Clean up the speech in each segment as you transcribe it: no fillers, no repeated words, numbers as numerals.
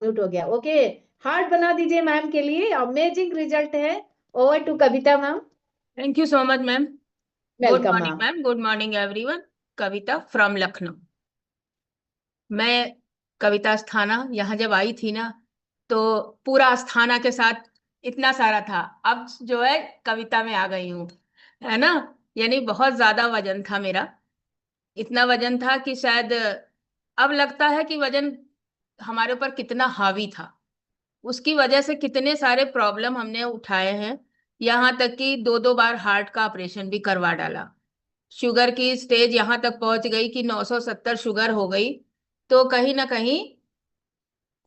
Mute हो गया। Okay, heart बना दीजिए मैम के लिए। अमेजिंग रिजल्ट है। Over to Kavita ma'am. Thank you so much ma'am. Good welcome morning ma'am. Ma'am, good morning everyone. Kavita from Lucknow. मैं कविता अस्थाना यहाँ जब आई थी ना, तो पूरा अस्थाना के साथ इतना सारा था। अब जो है कविता में आ गई हूँ, है ना। यानी बहुत ज्यादा वजन था मेरा। इतना वजन था कि शायद अब लगता है कि वजन हमारे ऊपर कितना हावी था। उसकी वजह से कितने सारे प्रॉब्लम हमने उठाए हैं। यहाँ तक कि दो दो बार हार्ट का ऑपरेशन भी करवा डाला। शुगर की स्टेज यहाँ तक पहुंच गई कि 970 शुगर हो गई। तो कहीं ना कहीं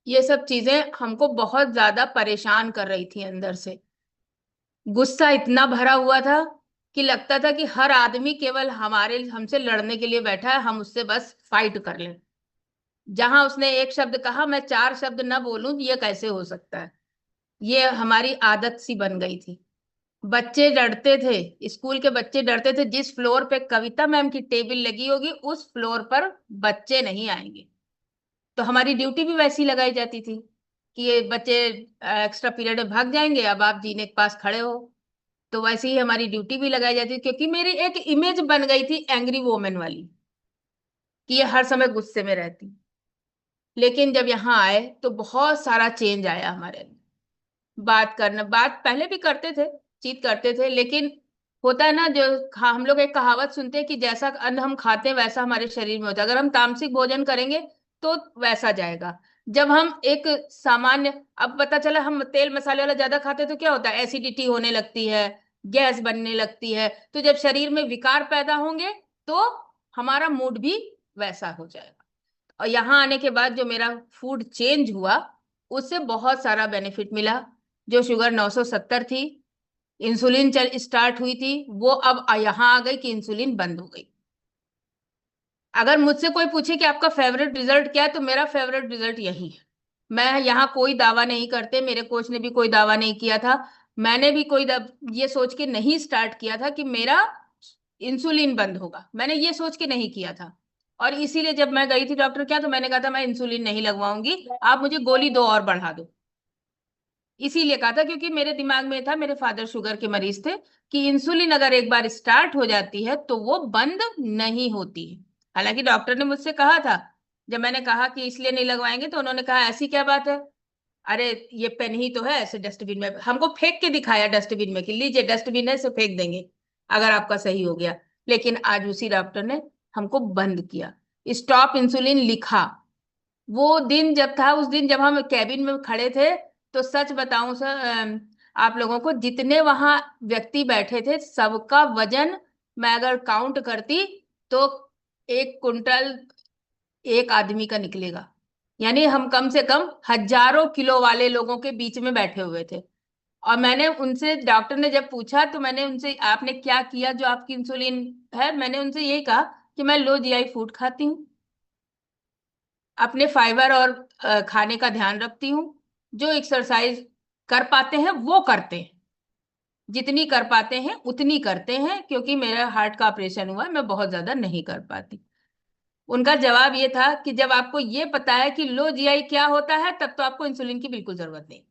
ये सब चीजें हमको बहुत ज्यादा परेशान कर रही थी अंदर से। गुस्सा इतना भरा हुआ था कि लगता था कि हर आदमी केवल हमारे हमसे लड़ने के लिए बैठा है, हम उससे बस फाइट कर लें। जहां उसने एक शब्द कहा, मैं चार शब्द न बोलूं, ये कैसे हो सकता है। ये हमारी आदत सी बन गई थी। बच्चे डरते थे, स्कूल के बच्चे डरते थे, जिस फ्लोर पे कविता मैम की टेबल लगी होगी उस फ्लोर पर बच्चे नहीं आएंगे। तो हमारी ड्यूटी भी वैसी लगाई जाती थी कि ये बच्चे एक्स्ट्रा पीरियड में भाग जाएंगे, अब आप जीने के पास खड़े हो। तो वैसे ही हमारी ड्यूटी भी लगाई जाती थी, क्योंकि मेरी एक इमेज बन गई थी एंग्री वोमेन वाली, कि ये हर समय गुस्से में रहती। लेकिन जब यहाँ आए तो बहुत सारा चेंज आया हमारे अंदर। बात करना, बात पहले भी करते थे, चीत करते थे, लेकिन होता है ना जो हम लोग एक कहावत सुनते हैं कि जैसा अन्न हम खाते हैं वैसा हमारे शरीर में होता है। अगर हम तामसिक भोजन करेंगे तो वैसा जाएगा। जब हम एक सामान्य, अब पता चला हम तेल मसाले वाला ज्यादा खाते हैं तो क्या होता है, एसिडिटी होने लगती है, गैस बनने लगती है। तो जब शरीर में विकार पैदा होंगे तो हमारा मूड भी वैसा हो जाएगा। और यहाँ आने के बाद जो मेरा फूड चेंज हुआ, उससे बहुत सारा बेनिफिट मिला। जो शुगर 970 थी, इंसुलिन चल स्टार्ट हुई थी, वो अब यहाँ आ गई कि इंसुलिन बंद हो गई। अगर मुझसे कोई पूछे कि आपका फेवरेट रिजल्ट क्या है, तो मेरा फेवरेट रिजल्ट यही है। मैं यहाँ कोई दावा नहीं करते, मेरे कोच ने भी कोई दावा नहीं किया था। मैंने भी ये सोच के नहीं स्टार्ट किया था कि मेरा इंसुलिन बंद होगा, मैंने ये सोच के नहीं किया था। और इसीलिए जब मैं गई थी डॉक्टर क्या, तो मैंने कहा था मैं इंसुलिन नहीं लगवाऊंगी, आप मुझे गोली दो और बढ़ा दो। इसीलिए कहा था क्योंकि मेरे दिमाग में था, मेरे फादर शुगर के मरीज थे, कि इंसुलिन अगर एक बार स्टार्ट हो जाती है तो वो बंद नहीं होती है। हालांकि डॉक्टर ने मुझसे कहा था, जब मैंने कहा कि इसलिए नहीं लगवाएंगे, तो उन्होंने कहा ऐसी क्या बात है, अरे ये पेन ही तो है, ऐसे डस्टबिन में हमको फेंक के दिखाया, डस्टबिन में कि लीजिए डस्टबिन है, इसे फेंक देंगे अगर आपका सही हो गया। लेकिन आज उसी डॉक्टर ने हमको बंद किया, स्टॉप इंसुलिन लिखा। वो दिन जब था, उस दिन जब हम कैबिन में खड़े थे, तो सच बताऊं सर, आप लोगों को, जितने वहां व्यक्ति बैठे थे सबका वजन मैं अगर काउंट करती तो 1 कुंटल एक आदमी का निकलेगा। यानी हम कम से कम हजारों किलो वाले लोगों के बीच में बैठे हुए थे। और मैंने उनसे, डॉक्टर ने जब पूछा तो मैंने उनसे, आपने क्या किया जो आपकी इंसुलिन है, मैंने उनसे यही कहा कि मैं लो जीआई फूड खाती हूँ, अपने फाइबर और खाने का ध्यान रखती हूँ, जो एक्सरसाइज कर पाते हैं वो करते हैं, जितनी कर पाते हैं उतनी करते हैं, क्योंकि मेरा हार्ट का ऑपरेशन हुआ है, मैं बहुत ज्यादा नहीं कर पाती। उनका जवाब ये था कि जब आपको ये पता है कि लो जीआई क्या होता है, तब तो आपको इंसुलिन की बिल्कुल जरूरत नहीं।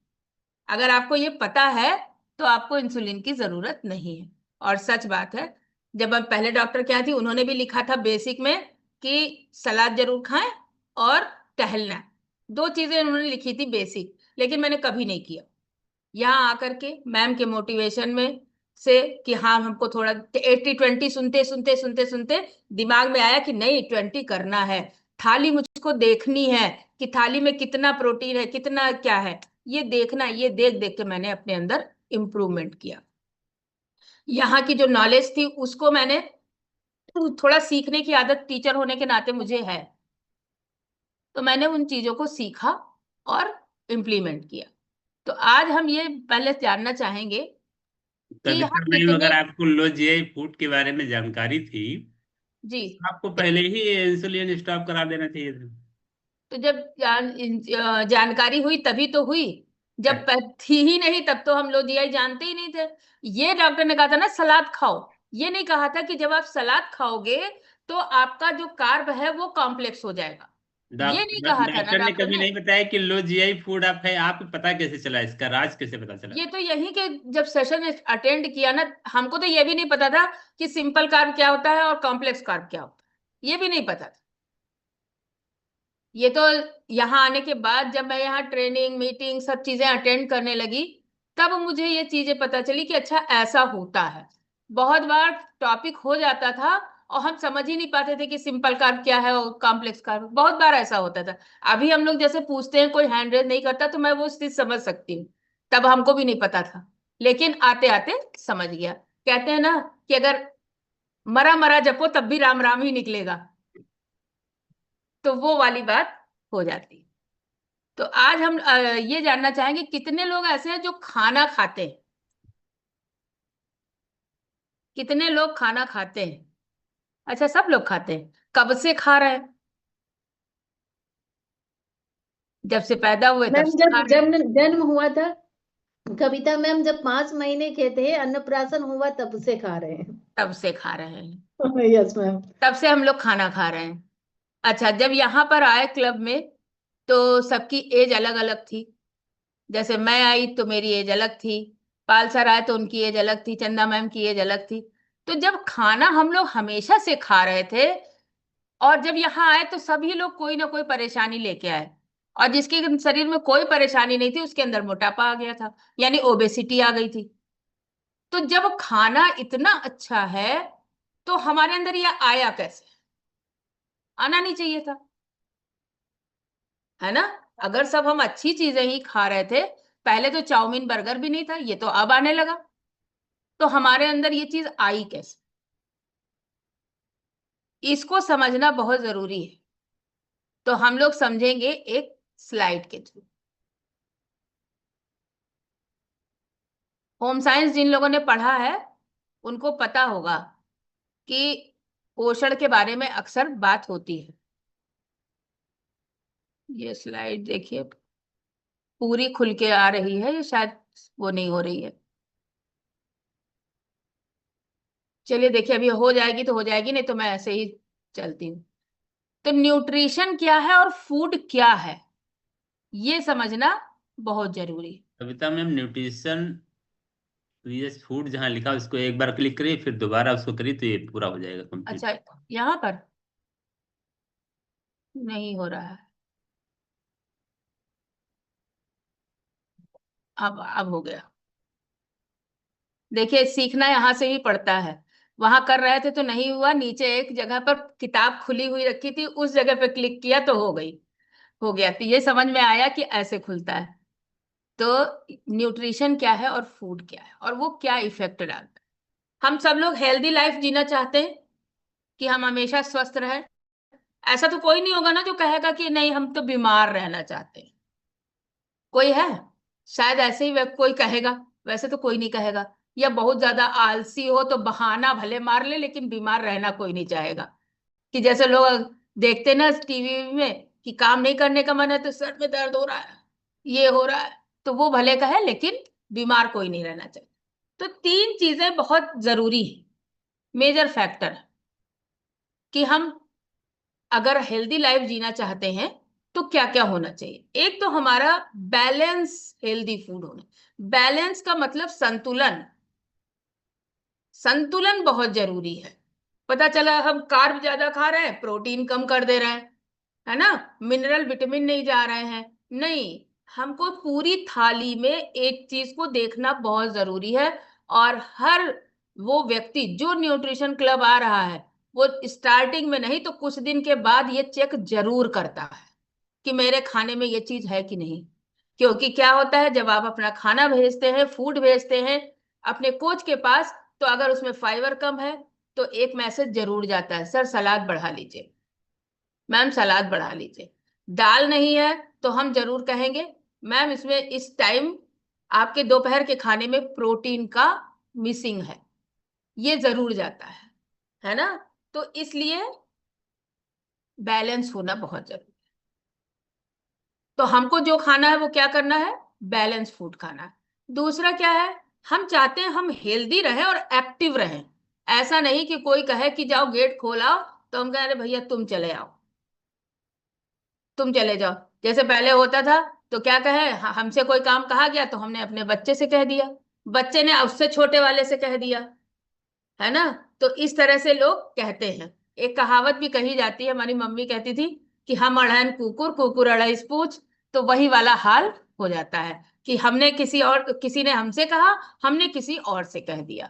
अगर आपको ये पता है तो आपको इंसुलिन की जरूरत नहीं है। और सच बात है, जब हम पहले डॉक्टर क्या थी, उन्होंने भी लिखा था बेसिक में कि सलाद जरूर खाएं और टहलना, दो चीजें उन्होंने लिखी थी बेसिक, लेकिन मैंने कभी नहीं किया। यहाँ आकर के मैम के मोटिवेशन में से, कि हाँ हमको थोड़ा 80-20 सुनते सुनते सुनते सुनते दिमाग में आया कि नहीं 20 करना है। थाली मुझको देखनी है कि थाली में कितना प्रोटीन है, कितना क्या है, ये देखना, ये देख देख के मैंने अपने अंदर इम्प्रूवमेंट किया। यहाँ की जो नॉलेज थी उसको मैंने, थोड़ा सीखने की आदत टीचर होने के नाते मुझे है, तो मैंने उन चीजों को सीखा और इम्प्लीमेंट किया। तो आज हम ये पहले जानना चाहेंगे कि कविता हम मैम, कितने। अगर आपको लो जीआई फूड के बारे में जानकारी थी, जी। आपको पहले ही इंसुलिन स्टॉप करा देना चाहिए था। तो जब जानकारी हुई तभी तो हुई, जब थी ही नहीं तब तो हम लोग जीआई जानते ही नहीं थे। ये डॉक्टर ने कहा था ना सलाद खाओ, ये नहीं कहा था कि जब आप सलाद खाओगे तो आपका जो कार्ब है वो कॉम्प्लेक्स हो जाएगा। ये नहीं कहा था ना डॉक्टर ने डॉक्टर कभी ने। नहीं बताया कि लो जीआई फूड आप है, आपको पता कैसे चला, इसका राज कैसे पता चला? ये तो यही के जब सेशन अटेंड किया ना, हमको तो ये भी नहीं पता था कि सिंपल कार्ब क्या होता है और कॉम्प्लेक्स कार्ब क्या होता है, ये भी नहीं पता था। ये तो यहाँ आने के बाद जब मैं यहाँ ट्रेनिंग मीटिंग सब चीजें अटेंड करने लगी, तब मुझे ये चीजें पता चली कि अच्छा ऐसा होता है। बहुत बार टॉपिक हो जाता था और हम समझ ही नहीं पाते थे कि सिंपल कार्ब क्या है और कॉम्प्लेक्स कार्ब, बहुत बार ऐसा होता था। अभी हम लोग जैसे पूछते हैं, कोई हैंड रेज नहीं करता तो मैं वो चीज समझ सकती हूँ, तब हमको भी नहीं पता था, लेकिन आते आते समझ गया। कहते हैं ना कि अगर मरा मरा जपो तब भी राम राम ही निकलेगा, तो वो वाली बात हो जाती है। तो आज हम ये जानना चाहेंगे कितने लोग ऐसे हैं जो खाना खाते हैं, कितने लोग खाना खाते हैं? अच्छा, सब लोग खाते हैं। कब से खा रहे हैं? जब से पैदा हुए तब मैम से खा जब रहे हैं। जब जन्म हुआ था कविता मैम, जब 5 महीने के थे, अन्नप्राशन हुआ तब से खा रहे तब से खा रहे हैं, हैं। Yes ma'am. तब से हम लोग खाना खा रहे हैं। अच्छा, जब यहाँ पर आए क्लब में तो सबकी एज अलग अलग थी। जैसे मैं आई तो मेरी एज अलग थी, पाल सर आए तो उनकी एज अलग थी, चंदा मैम की एज अलग थी। तो जब खाना हम लोग हमेशा से खा रहे थे, और जब यहाँ आए तो सभी लोग कोई ना कोई परेशानी लेके आए, और जिसके शरीर में कोई परेशानी नहीं थी उसके अंदर मोटापा आ गया था, यानी ओबेसिटी आ गई थी। तो जब खाना इतना अच्छा है तो हमारे अंदर ये आया कैसे? आना नहीं चाहिए था, है ना? अगर सब हम अच्छी चीजें ही खा रहे थे, पहले तो चाउमीन बर्गर भी नहीं था, ये तो अब आने लगा, तो हमारे अंदर ये चीज आई कैसे? इसको समझना बहुत जरूरी है। तो हम लोग समझेंगे एक स्लाइड के थ्रू। होम साइंस जिन लोगों ने पढ़ा है उनको पता होगा कि पोषण के बारे में अक्सर बात होती है। ये स्लाइड देखिए, पूरी खुल के आ रही है, ये शायद वो नहीं हो रही है। चलिए देखिए, अभी हो जाएगी तो हो जाएगी, नहीं तो मैं ऐसे ही चलती हूँ। तो न्यूट्रिशन क्या है और फूड क्या है, ये समझना बहुत जरूरी है। कविता मैम, न्यूट्रिशन फूड जहाँ लिखा है उसको एक बार क्लिक करिए, फिर दोबारा उसको करिए तो ये पूरा हो जाएगा कंप्लीट। अच्छा, यहाँ पर नहीं हो रहा है, अब हो गया। देखिए, सीखना यहाँ से ही पड़ता है। वहां कर रहे थे तो नहीं हुआ, नीचे एक जगह पर किताब खुली हुई रखी थी, उस जगह पे क्लिक किया तो हो गई, हो गया। तो ये समझ में आया कि ऐसे खुलता है। तो न्यूट्रिशन क्या है और फूड क्या है और वो क्या इफेक्ट डालता है। हम सब लोग हेल्दी लाइफ जीना चाहते हैं कि हम हमेशा स्वस्थ रहें। ऐसा तो कोई नहीं होगा ना जो कहेगा कि नहीं हम तो बीमार रहना चाहते हैं। कोई है? शायद ऐसे ही कोई कहेगा, वैसे तो कोई नहीं कहेगा। या बहुत ज्यादा आलसी हो तो बहाना भले मार ले, लेकिन बीमार रहना कोई नहीं चाहेगा। कि जैसे लोग देखते ना टीवी में कि काम नहीं करने का मन है तो सर में दर्द हो रहा है, ये हो रहा है, तो वो भले कहे, लेकिन बीमार कोई नहीं रहना चाहिए। तो 3 चीजें बहुत जरूरी है, मेजर फैक्टर है कि हम अगर हेल्दी लाइफ जीना चाहते हैं तो क्या क्या होना चाहिए। एक तो हमारा बैलेंस हेल्दी फूड होना। बैलेंस का मतलब संतुलन, संतुलन बहुत जरूरी है। पता चला हम कार्ब ज्यादा खा रहे हैं, प्रोटीन कम कर दे रहे हैं, है ना, मिनरल विटामिन नहीं जा रहे हैं। नहीं, हमको पूरी थाली में एक चीज को देखना बहुत जरूरी है। और हर वो व्यक्ति जो न्यूट्रिशन क्लब आ रहा है, वो स्टार्टिंग में नहीं तो कुछ दिन के बाद ये चेक जरूर करता है कि मेरे खाने में ये चीज है कि नहीं। क्योंकि क्या होता है, जब आप अपना खाना भेजते हैं, फूड भेजते हैं अपने कोच के पास, तो अगर उसमें फाइबर कम है तो एक मैसेज जरूर जाता है, सर सलाद बढ़ा लीजिए, मैम सलाद बढ़ा लीजिए। दाल नहीं है तो हम जरूर कहेंगे मैम इसमें इस टाइम आपके दोपहर के खाने में प्रोटीन का मिसिंग है, ये जरूर जाता है ना। तो इसलिए बैलेंस होना बहुत जरूरी है। तो हमको जो खाना है वो क्या करना है, बैलेंस फूड खाना है। दूसरा क्या है, हम चाहते हैं हम हेल्दी रहें और एक्टिव रहें। ऐसा नहीं कि कोई कहे कि जाओ गेट खोलाओ तो हम कह रहे भैया तुम चले आओ। तुम चले जाओ। जैसे पहले होता था तो क्या कहे, हमसे कोई काम कहा गया तो हमने अपने बच्चे से कह दिया, बच्चे ने उससे छोटे वाले से कह दिया, है ना। तो इस तरह से लोग कहते हैं। एक कहावत भी कही जाती है, हमारी मम्मी कहती थी कि हम अढ़न कुकुर, कुकुर अढ़ाई पूछ। तो वही वाला हाल हो जाता है कि हमने किसी ने हमसे कहा, हमने किसी और से कह दिया।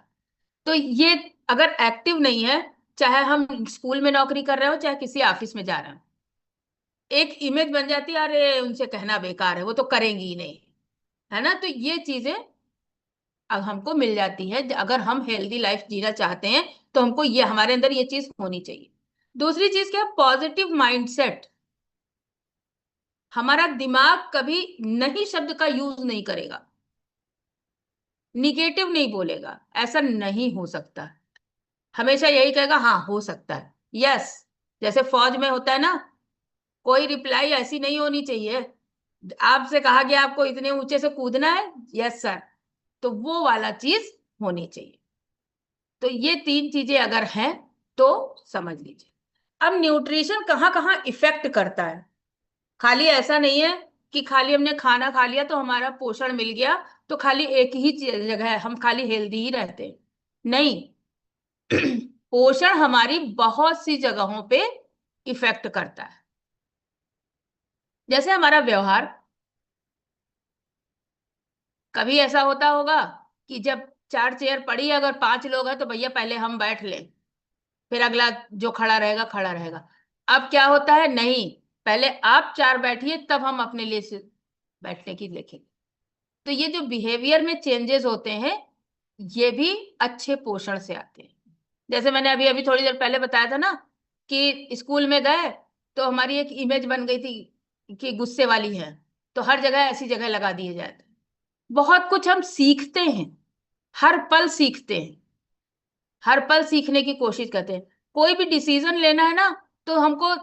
तो ये अगर एक्टिव नहीं है, चाहे हम स्कूल में नौकरी कर रहे हो चाहे किसी ऑफिस में जा रहे हो, एक इमेज बन जाती है, अरे उनसे कहना बेकार है, वो तो करेंगी ही नहीं, है ना। तो ये चीजें अब हमको मिल जाती है। अगर हम हेल्दी लाइफ जीना चाहते हैं तो हमको ये, हमारे अंदर ये चीज होनी चाहिए। दूसरी चीज क्या, पॉजिटिव माइंडसेट। हमारा दिमाग कभी नहीं शब्द का यूज नहीं करेगा, निगेटिव नहीं बोलेगा, ऐसा नहीं हो सकता। हमेशा यही कहेगा हाँ हो सकता है, यस। जैसे फौज में होता है ना, कोई रिप्लाई ऐसी नहीं होनी चाहिए, आपसे कहा गया आपको इतने ऊंचे से कूदना है, यस सर, तो वो वाला चीज होनी चाहिए। तो ये तीन चीजें अगर हैं तो समझ लीजिए। अब न्यूट्रिशन कहाँ कहाँ इफेक्ट करता है। खाली ऐसा नहीं है कि खाली हमने खाना खा लिया तो हमारा पोषण मिल गया, तो खाली एक ही जगह है हम खाली हेल्दी ही रहते हैं, नहीं। पोषण हमारी बहुत सी जगहों पे इफेक्ट करता है। जैसे हमारा व्यवहार, कभी ऐसा होता होगा कि जब 4 चेयर पड़ी, अगर 5 लोग हैं तो भैया पहले हम बैठ लें, फिर अगला जो खड़ा रहेगा खड़ा रहेगा। अब क्या होता है, नहीं, पहले आप 4 बैठिए तब हम अपने लिए से बैठने की देखेंगे। तो ये जो बिहेवियर में चेंजेस होते हैं, ये भी अच्छे पोषण से आते हैं। जैसे मैंने अभी अभी थोड़ी देर पहले बताया था ना कि स्कूल में गए तो हमारी एक इमेज बन गई थी कि गुस्से वाली है, तो हर जगह ऐसी जगह लगा दिए जाते हैं। बहुत कुछ हम सीखते हैं, हर पल सीखते हैं, हर पल सीखने की कोशिश करते हैं। कोई भी डिसीजन लेना है ना, तो हमको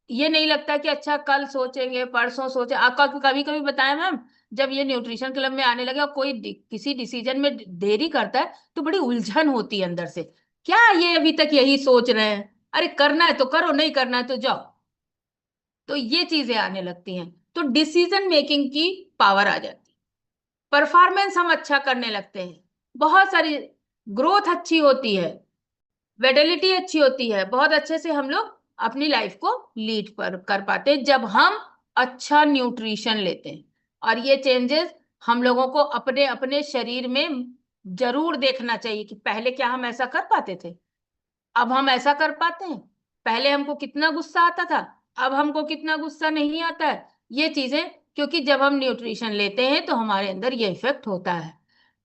ये नहीं लगता कि अच्छा कल सोचेंगे परसों सोचे। आपका कभी कभी बताया मैम, जब ये न्यूट्रिशन क्लब में आने लगे और कोई किसी डिसीजन में देरी करता है तो बड़ी उलझन होती है अंदर से, क्या ये अभी तक यही सोच रहे हैं, अरे करना है तो करो, नहीं करना है तो जाओ। तो ये चीजें आने लगती हैं, तो डिसीजन मेकिंग की पावर आ जाती है, परफॉर्मेंस हम अच्छा करने लगते हैं, बहुत सारी ग्रोथ अच्छी होती है, वेडिलिटी अच्छी होती है, बहुत अच्छे से हम लोग अपनी लाइफ को लीड कर पाते हैं जब हम अच्छा न्यूट्रिशन लेते हैं। और ये चेंजेस हम लोगों को अपने अपने शरीर में जरूर देखना चाहिए कि पहले क्या हम ऐसा कर पाते थे, अब हम ऐसा कर पाते हैं, पहले हमको कितना गुस्सा आता था, अब हमको कितना गुस्सा नहीं आता है। ये चीजें, क्योंकि जब हम न्यूट्रिशन लेते हैं तो हमारे अंदर ये इफेक्ट होता है।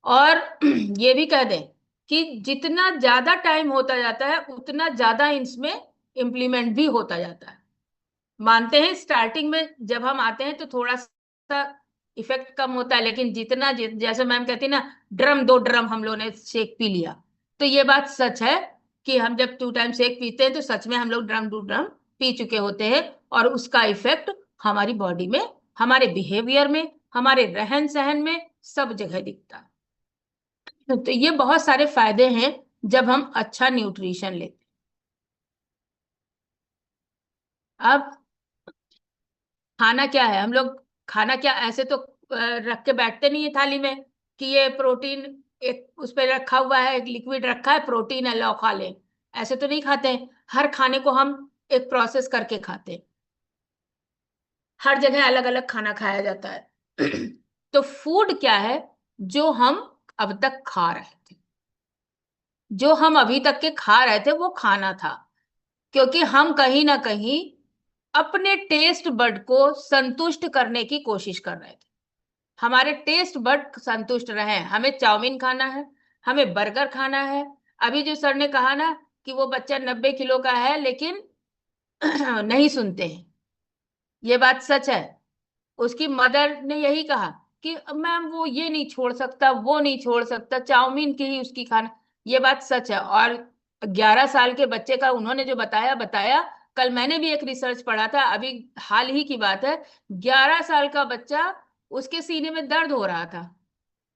और ये भी कह दें कि जितना ज्यादा टाइम होता जाता है उतना ज्यादा इसमें इम्प्लीमेंट भी होता जाता है। मानते हैं स्टार्टिंग में जब हम आते हैं तो थोड़ा सा इफेक्ट कम होता है, लेकिन जैसे मैम कहती ना, ड्रम 2 ड्रम हम लोगों ने शेक पी लिया, तो ये बात सच है कि हम जब 2 टाइम शेक पीते हैं तो सच में हम लोग ड्रम 2 ड्रम पी चुके होते हैं, और उसका इफेक्ट हमारी बॉडी में, हमारे बिहेवियर में, हमारे रहन सहन में, सब जगह दिखता है। तो ये बहुत सारे फायदे हैं जब हम अच्छा न्यूट्रिशन लेते हैं। अब खाना क्या है, हम लोग खाना क्या ऐसे तो रख के बैठते नहीं है थाली में कि ये प्रोटीन एक उस पर रखा हुआ है, एक लिक्विड रखा है, प्रोटीन है लो खा ले, ऐसे तो नहीं खाते हैं। हर खाने को हम एक प्रोसेस करके खाते हैं, हर जगह अलग अलग खाना खाया जाता है। तो फूड क्या है, जो हम अब तक खा रहे थे, जो हम अभी तक के खा रहे थे वो खाना था, क्योंकि हम कहीं ना कहीं अपने टेस्ट बड को संतुष्ट करने की कोशिश कर रहे थे। हमारे टेस्ट बड संतुष्ट रहे, हमें चाउमीन खाना है, हमें बर्गर खाना है। अभी जो सर ने कहा ना कि वो बच्चा 90 किलो का है लेकिन नहीं सुनते हैं, ये बात सच है। उसकी मदर ने यही कहा कि मैम वो ये नहीं छोड़ सकता, वो नहीं छोड़ सकता, चाउमीन की ही उसकी खाना, ये बात सच है। और 11 साल के बच्चे का उन्होंने जो बताया बताया, कल मैंने भी एक रिसर्च पढ़ा था, अभी हाल ही की बात है, 11 साल का बच्चा, उसके सीने में दर्द हो रहा था,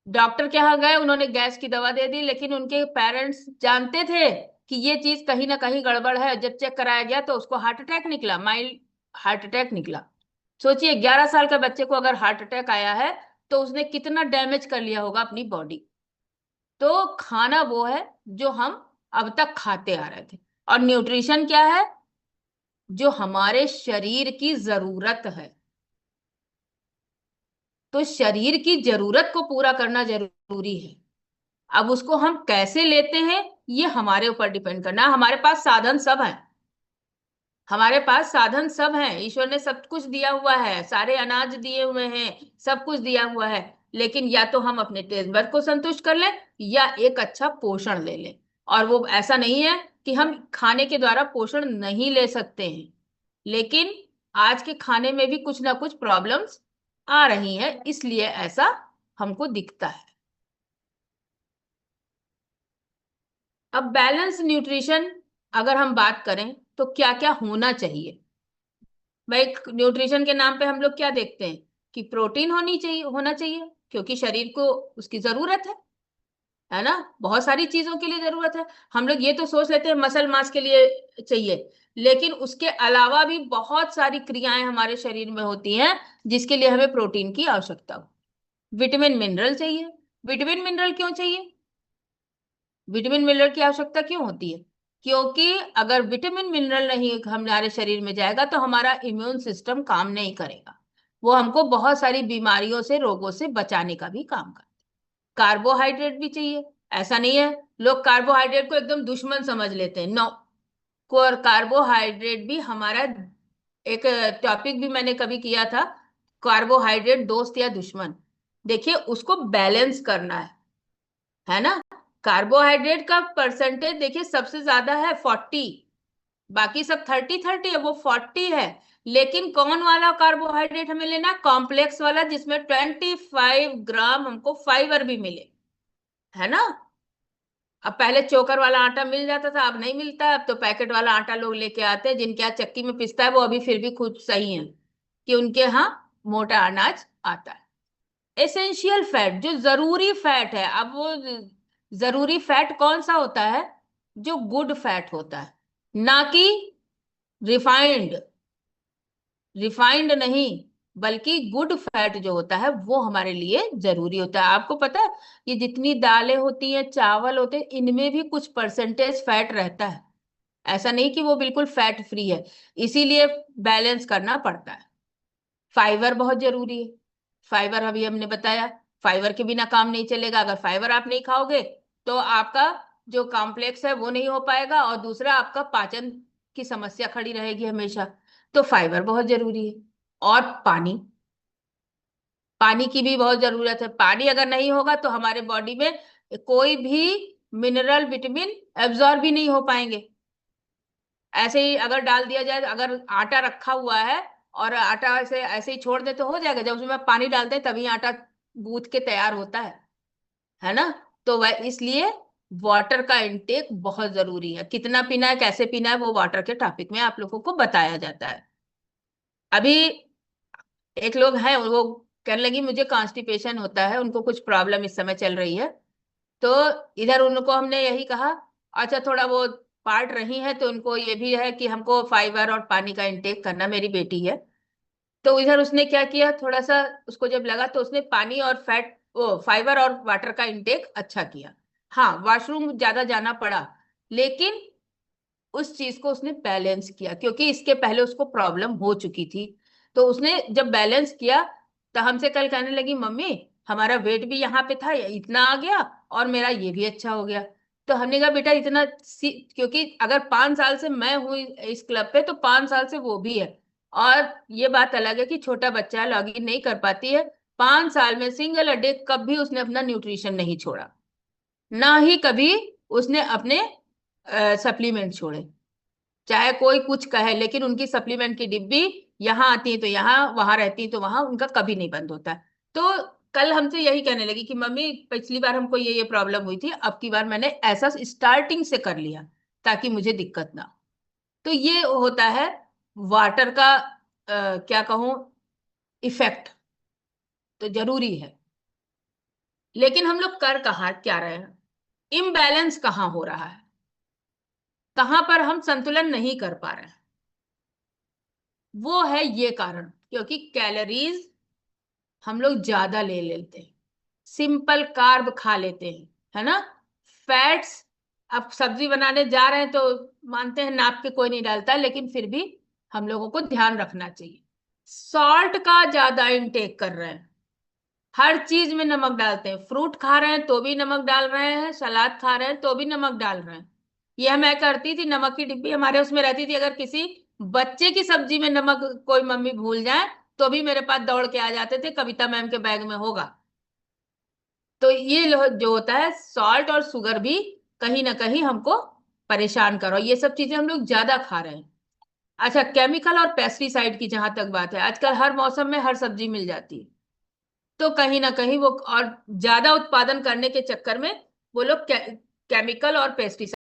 डॉक्टर के यहाँ गए, उन्होंने गैस की दवा दे दी, लेकिन उनके पेरेंट्स जानते थे कि ये चीज कहीं ना कहीं गड़बड़ है। जब चेक कराया गया तो उसको हार्ट अटैक निकला, माइल्ड हार्ट अटैक निकला। सोचिए 11 साल के बच्चे को अगर हार्ट अटैक आया है तो उसने कितना डैमेज कर लिया होगा अपनी बॉडी। तो खाना वो है जो हम अब तक खाते आ रहे थे, और न्यूट्रिशन क्या है, जो हमारे शरीर की जरूरत है। तो शरीर की जरूरत को पूरा करना जरूरी है। अब उसको हम कैसे लेते हैं ये हमारे ऊपर डिपेंड करना है। हमारे पास साधन सब हैं, हमारे पास साधन सब हैं, ईश्वर ने सब कुछ दिया हुआ है, सारे अनाज दिए हुए हैं, सब कुछ दिया हुआ है। लेकिन या तो हम अपने टेस्ट बड को संतुष्ट कर लें या एक अच्छा पोषण ले लें। और वो ऐसा नहीं है कि हम खाने के द्वारा पोषण नहीं ले सकते हैं, लेकिन आज के खाने में भी कुछ ना कुछ प्रॉब्लम्स आ रही हैं, इसलिए ऐसा हमको दिखता है। अब बैलेंस न्यूट्रिशन अगर हम बात करें तो क्या क्या होना चाहिए। भाई न्यूट्रिशन के नाम पे हम लोग क्या देखते हैं कि प्रोटीन होना चाहिए, क्योंकि शरीर को उसकी जरूरत है ना, बहुत सारी चीजों के लिए जरूरत है। हम लोग ये तो सोच लेते हैं मसल मास के लिए चाहिए, लेकिन उसके अलावा भी बहुत सारी क्रियाएं हमारे शरीर में होती हैं जिसके लिए हमें प्रोटीन की आवश्यकता हो। विटामिन मिनरल चाहिए। विटामिन मिनरल क्यों चाहिए, विटामिन मिनरल की आवश्यकता क्यों होती है, क्योंकि अगर विटामिन मिनरल नहीं हमारे शरीर में जाएगा तो हमारा इम्यून सिस्टम काम नहीं करेगा, वो हमको बहुत सारी बीमारियों से, रोगों से बचाने का भी काम करता है। कार्बोहाइड्रेट भी चाहिए, ऐसा नहीं है लोग कार्बोहाइड्रेट को एकदम दुश्मन समझ लेते हैं, नो। कार्बोहाइड्रेट भी हमारा एक टॉपिक भी मैंने कभी किया था, कार्बोहाइड्रेट दोस्त या दुश्मन। देखिए उसको बैलेंस करना है ना। कार्बोहाइड्रेट का परसेंटेज देखिए सबसे ज्यादा है 40, बाकी सब 30-30 है, वो 40 है। लेकिन कौन वाला कार्बोहाइड्रेट हमें लेना, कॉम्प्लेक्स वाला, जिसमें 25 ग्राम हमको फाइबर भी मिले, है ना। अब पहले चोकर वाला आटा मिल जाता था, अब नहीं मिलता है। अब तो पैकेट वाला आटा लोग लेके आते हैं, जिनके यहाँ चक्की में पिसता है वो अभी फिर भी खुद सही है कि उनके यहाँ मोटा अनाज आता है। एसेंशियल फैट, जो जरूरी फैट है, अब वो जरूरी फैट कौन सा होता है, जो गुड फैट होता है, ना कि रिफाइंड। रिफाइंड नहीं, बल्कि गुड फैट जो होता है वो हमारे लिए जरूरी होता है। आपको पता है ये जितनी दालें होती हैं, चावल होते हैं, इनमें भी कुछ परसेंटेज फैट रहता है, ऐसा नहीं कि वो बिल्कुल फैट फ्री है, इसीलिए बैलेंस करना पड़ता है। फाइबर बहुत जरूरी है, फाइबर अभी हमने बताया, फाइबर के बिना काम नहीं चलेगा। अगर फाइबर आप नहीं खाओगे तो आपका जो कॉम्प्लेक्स है वो नहीं हो पाएगा, और दूसरा आपका पाचन की समस्या खड़ी रहेगी हमेशा। तो फाइबर बहुत जरूरी है। और पानी, पानी की भी बहुत जरूरत है। पानी अगर नहीं होगा तो हमारे बॉडी में कोई भी मिनरल विटामिन एब्जॉर्ब भी नहीं हो पाएंगे। ऐसे ही अगर डाल दिया जाए, अगर आटा रखा हुआ है और आटा ऐसे ऐसे ही छोड़ दे तो हो जाएगा, जब उसमें पानी डालते हैं तभी आटा गूंथ के तैयार होता है ना। तो वह इसलिए वाटर का इंटेक बहुत जरूरी है। कितना पीना है, कैसे पीना है, वो वाटर के टॉपिक में आप लोगों को बताया जाता है। अभी एक लोग हैं वो कहने लगी मुझे कॉन्स्टिपेशन होता है, उनको कुछ प्रॉब्लम इस समय चल रही है। तो इधर उनको हमने यही कहा, अच्छा थोड़ा वो पार्ट रही है तो उनको ये भी है कि हमको फाइबर और पानी का इंटेक करना, मेरी बेटी है। तो इधर उसने क्या किया, थोड़ा सा उसको जब लगा तो उसने पानी और फैट, वो फाइबर और वाटर का इंटेक अच्छा किया। हाँ वॉशरूम ज्यादा जाना पड़ा, लेकिन उस चीज को उसने बैलेंस किया, क्योंकि इसके पहले उसको प्रॉब्लम हो चुकी थी। तो उसने जब बैलेंस किया तो हमसे कल कहने लगी मम्मी हमारा वेट भी यहाँ पे था, इतना आ गया, और मेरा ये भी अच्छा हो गया। तो हमने कहा बेटा इतना क्योंकि अगर 5 साल से मैं हूँ इस क्लब पे तो 5 साल से वो भी है। और ये बात अलग है कि छोटा बच्चा लॉग इन नहीं कर पाती है, 5 साल में सिंगल अ डे कभी उसने अपना न्यूट्रिशन नहीं छोड़ा, ना ही कभी उसने अपने सप्लीमेंट छोड़े। चाहे कोई कुछ कहे, लेकिन उनकी सप्लीमेंट की डिब्बी यहाँ आती है तो यहाँ, वहां रहती है तो वहां, उनका कभी नहीं बंद होता है। तो कल हमसे यही कहने लगी कि मम्मी पिछली बार हमको ये प्रॉब्लम हुई थी, अब की बार मैंने ऐसा स्टार्टिंग से कर लिया ताकि मुझे दिक्कत ना हो। तो ये होता है वाटर का क्या कहूँ इफेक्ट, तो जरूरी है। लेकिन हम लोग कर कहाँ क्या रहे हैं, इम्बैलेंस कहाँ हो रहा है, कहाँ पर हम संतुलन नहीं कर पा रहे हैं, वो है ये कारण। क्योंकि कैलोरीज हम लोग ज्यादा ले लेते हैं, सिंपल कार्ब खा लेते हैं, है ना। फैट्स, अब सब्जी बनाने जा रहे हैं तो मानते हैं नाप के कोई नहीं डालता, लेकिन फिर भी हम लोगों को ध्यान रखना चाहिए। सॉल्ट का ज्यादा इंटेक कर रहे हैं, हर चीज में नमक डालते हैं, फ्रूट खा रहे हैं तो भी नमक डाल रहे हैं, सलाद खा रहे हैं तो भी नमक डाल रहे हैं। यह मैं करती थी, नमक की डिब्बी हमारे उसमें रहती थी, अगर किसी बच्चे की सब्जी में नमक कोई मम्मी भूल जाए तो भी मेरे पास दौड़ के आ जाते थे, कविता मैम के बैग में होगा। तो ये जो होता है सॉल्ट और शुगर भी कहीं ना कहीं हमको परेशान करो, ये सब चीजें हम लोग ज्यादा खा रहे हैं। अच्छा, केमिकल और पेस्टिसाइड की जहां तक बात है, आजकल हर मौसम में हर सब्जी मिल जाती है, तो कहीं ना कहीं वो और ज्यादा उत्पादन करने के चक्कर में वो लोग केमिकल और पेस्टिसाइड